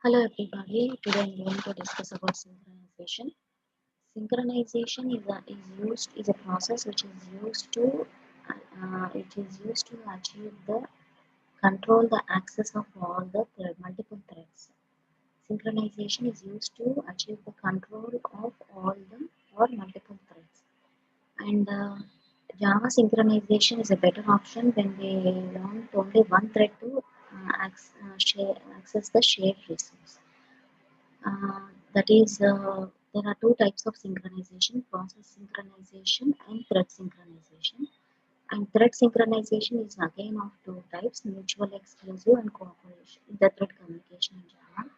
Hello everybody, today I'm going to discuss about synchronization. Synchronization is a process which is used to achieve the control the access of all the multiple threads. Synchronization is used to achieve the control of all the or multiple threads. And Java synchronization is a better option when we want only one thread to access the shared resource. That is, there are two types of synchronization: process synchronization and thread synchronization. And thread synchronization is again of two types: mutual exclusive and cooperation in the thread communication in Java.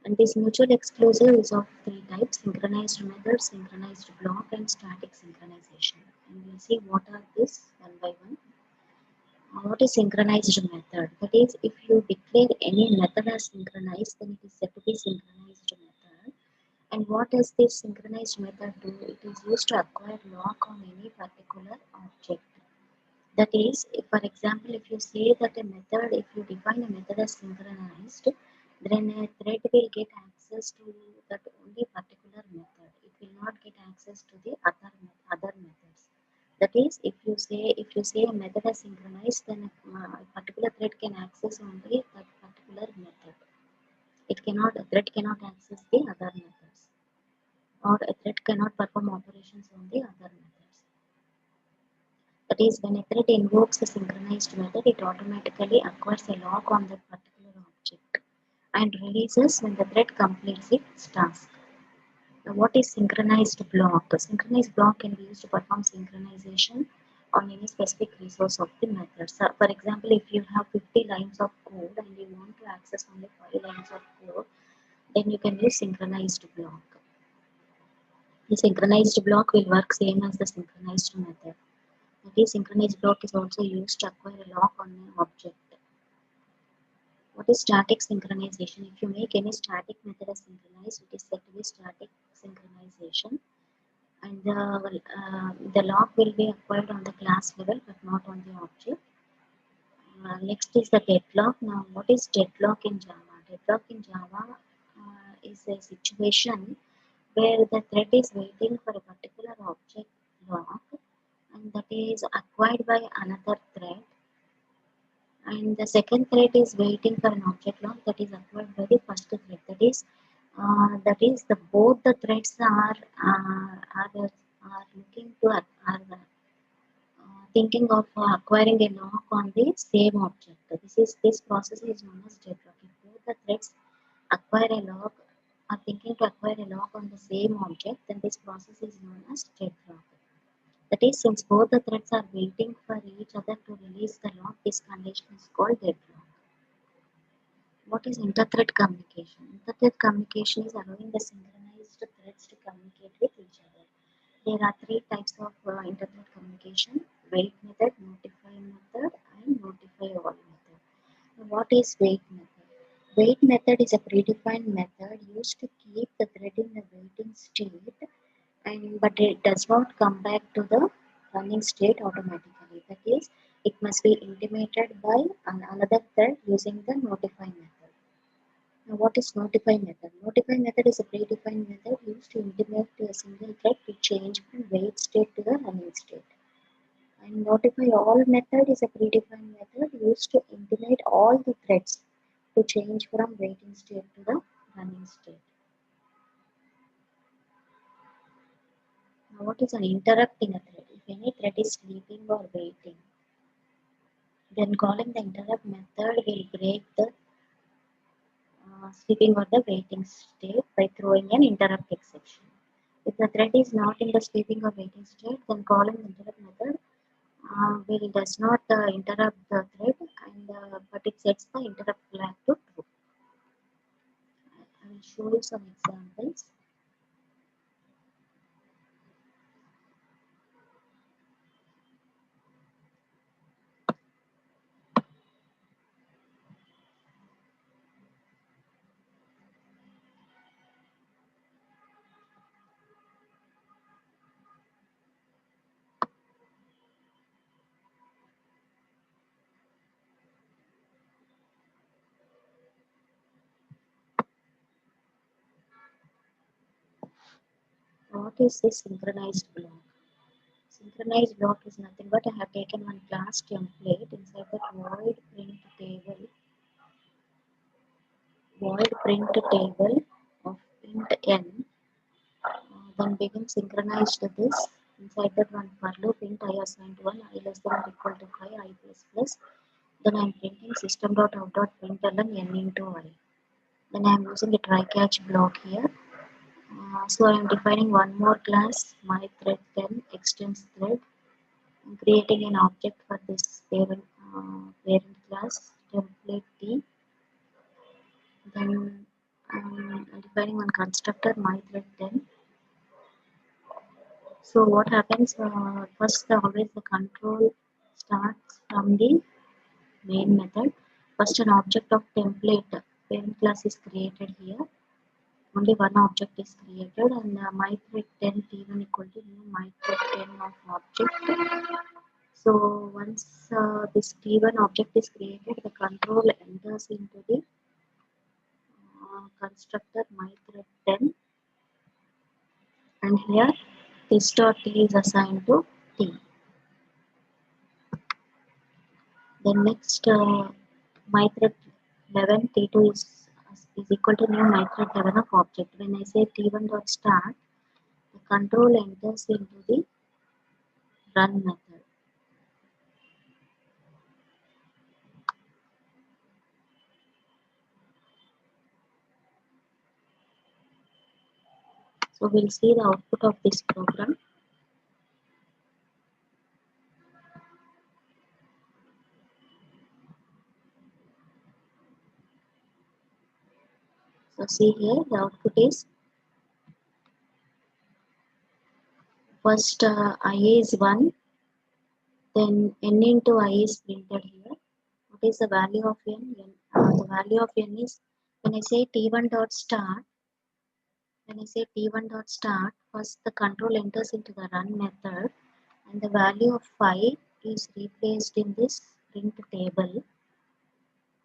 And this mutual exclusive is of three types: synchronized method, synchronized block, and static synchronization. And we'll see what are these one by one. What is synchronized method? That is, if you declare any method as synchronized, then it is said to be synchronized method. And what does this synchronized method do? It is used to acquire lock on any particular object. That is, if, for example, if you say that a method, if you define a method as synchronized, then a thread will get access to that only particular method. It will not get access to the other methods. That is, if you say a method is synchronized, then a particular thread can access only that particular method. A thread cannot access the other methods, or a thread cannot perform operations on the other methods. That is, when a thread invokes a synchronized method, it automatically acquires a lock on that particular object and releases when the thread completes its task. Now, what is synchronized block? A synchronized block can be used to perform synchronization on any specific resource of the method. So, for example, if you have 50 lines of code and you want to access only 5 lines of code, then you can use synchronized block. The synchronized block will work same as the synchronized method. That is, synchronized block is also used to acquire a lock on an object. What is static synchronization? If you make any static method as synchronized, it is said to be static synchronization. And the lock will be acquired on the class level but not on the object. Next is the deadlock. Now, what is deadlock in Java? Deadlock in Java is a situation where the thread is waiting for a particular object lock, and that is acquired by another thread, and the second thread is waiting for an object lock that is acquired by the first thread. That is the both the threads are looking to thinking of acquiring a lock on the same object. This process is known as deadlock. If both the threads acquire a lock are thinking to acquire a lock on the same object, then this process is known as deadlock. That is, since both the threads are waiting for each other to release the lock, this condition is called deadlock. What is inter-thread communication? Inter-thread communication is allowing the synchronized threads to communicate with each other. There are three types of inter-thread communication: wait method, notify method, and notify all method. Now, what is wait method? Wait method is a predefined method used to keep the thread in the waiting state, but it does not come back to the running state automatically. That is, it must be intimated by another thread using the notify method. Now, what is notify method? Notify method is a predefined method used to intimate to a single thread to change from wait state to the running state. And notify all method is a predefined method used to intimate all the threads to change from waiting state to the running state. Now, what is an interrupt in a thread? If any thread is sleeping or waiting, then calling the interrupt method will break the sleeping or the waiting state by throwing an interrupt exception. If the thread is not in the sleeping or waiting state, then calling the interrupt method will does not interrupt the thread, but it sets the interrupt flag to true. I will show you some examples. is this synchronized block? Synchronized block is nothing but I have taken one class template inside that void print table of int n, then begin synchronized this inside that one for loop int I assigned 1 I less than or equal to 5 I plus plus, then I am printing system.out.println n into I. Then I am using a try catch block here. So I am defining one more class my thread 10 extends thread. I'm creating an object for this parent class template t. Then I'm defining one constructor my thread 10. So what happens? First, always the control starts from the main method. First, an object of template parent class is created here. Only one object is created, and my thread 10 t1 equal to new my thread 10 of object. So once this t1 object is created, the control enters into the constructor my thread 10, and here this dot t is assigned to t. Then next my thread 11 t2 is equal to new my thread 11 of object. When I say t1 dot start, the control enters into the run method. So we'll see the output of this program. So see here the output is first IA is 1, then n into I is printed here. What is the value of n? The value of n is when I say t1 dot start, first the control enters into the run method and the value of 5 is replaced in this print table,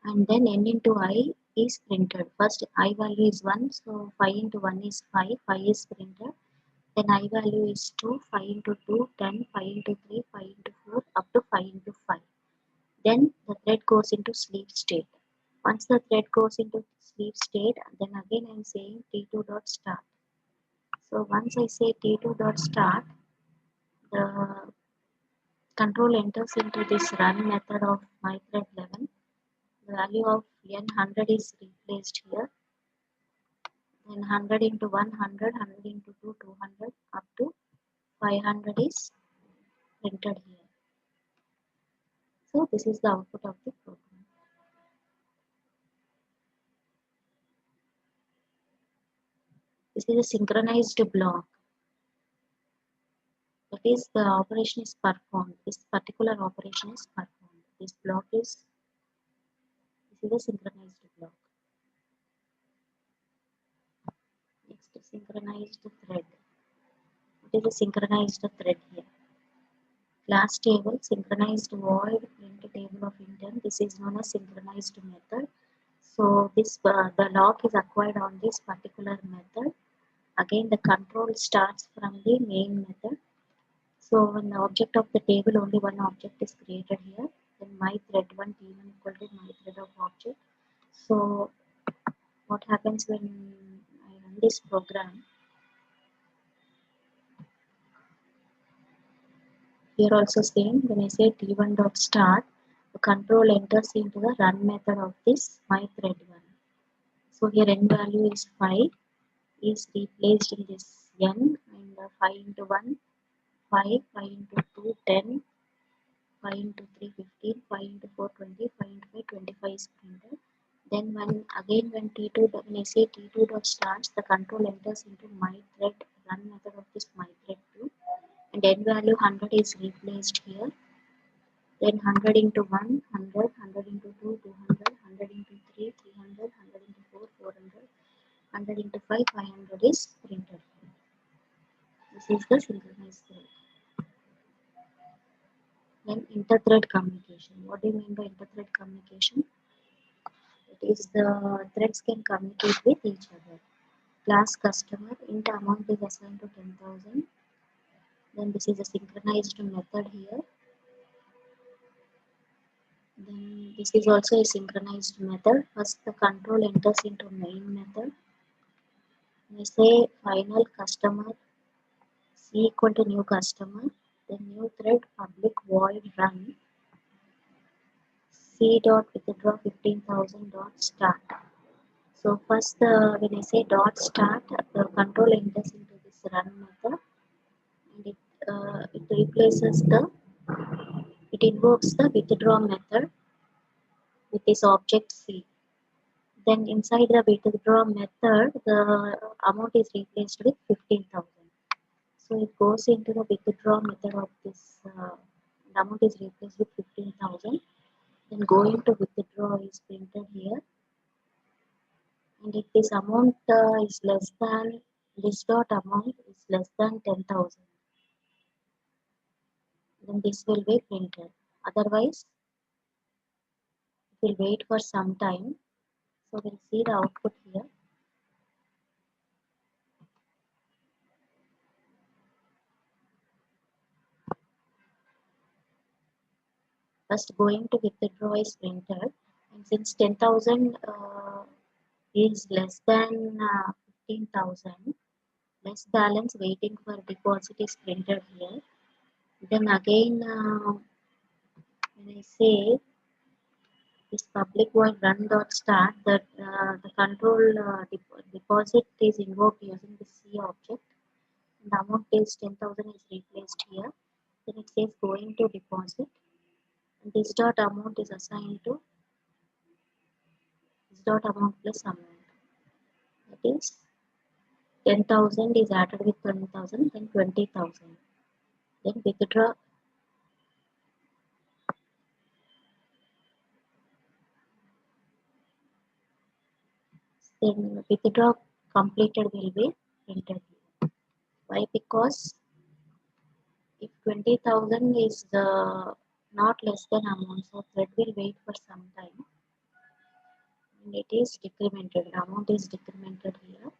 and then n into I is printed. First I value is 1, so 5 into 1 is 5, 5 is printed. Then I value is 2, 5 into 2, 10, 5 into 3, 5 into 4, up to 5 into 5. Then the thread goes into sleep state. Once the thread goes into sleep state, then again I am saying t2 dot start. So once I say t2 dot start, the control enters into this run method of my thread 11. The value of n100 is replaced here. Then 100 into 100, 100 into 2, 200, up to 500 is printed here. So this is the output of the program. This is a synchronized block. That is, the operation is performed. This particular operation is performed. This is a synchronized block. Next, synchronized thread. What is a synchronized thread here? Class table, synchronized void print table of intent. This is known as synchronized method. So this the lock is acquired on this particular method. Again, the control starts from the main method. So when the object of the table, only one object is created here. Then my thread 1 t1 equal to my thread of object. So what happens when I run this program? Here also same, when I say t1 dot start, the control enters into the run method of this my thread 1. So here n value is 5 is replaced in this n, and 5 into 1 5, 5 into 2 10, 5 into 3 15, 5 into 4 20, 5 into 5 25 is printed. Then when t2 when I say t2 dot starts, the control enters into my thread run method of this my thread 2, and n value 100 is replaced here. Then 100 into 1 100, 100 into 2 200, 100 into 3 300, 100 into 4 400, 100 into 5 500 is printed. This is the synchronized thread. Then inter-thread communication. What do you mean by inter-thread communication? It is the threads can communicate with each other. class customer, int amount is assigned to 10,000. Then this is a synchronized method here. Then this is also a synchronized method. First the control enters into main method. We say final customer c equal to new customer. Then new thread public void run c dot withdraw 15,000 dot start. So first when I say dot start, the control enters into this run method, and it replaces it invokes the withdraw method with this object c. Then inside the withdraw method, the amount is replaced with 15,000. So it goes into the withdraw method of this. The amount is replaced with 15,000. Then going to withdraw is printed here, and if this amount is less than this dot amount is less than 10,000, then this will be printed. Otherwise, it will wait for some time. So we'll see the output here. First going to withdraw is printed, and since 10,000 is less than 15,000, less balance waiting for deposit is printed here. Then again, when I say this public void run dot start, that the control deposit is invoked using the C object, and the amount is 10,000 is replaced here. Then it says going to deposit, and this dot amount is assigned to this dot amount plus amount. That is 10,000 is added with 20,000, then 20,000. Then withdraw. Then withdraw completed will be printed here. Why? Because if 20,000 is not less than amount, so thread will wait for some time, and it is decremented. The amount is decremented here.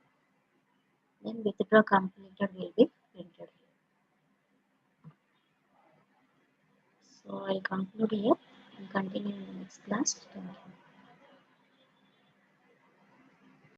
Then withdraw completed will be printed here. So I'll conclude here and continue in the next class. Thank you.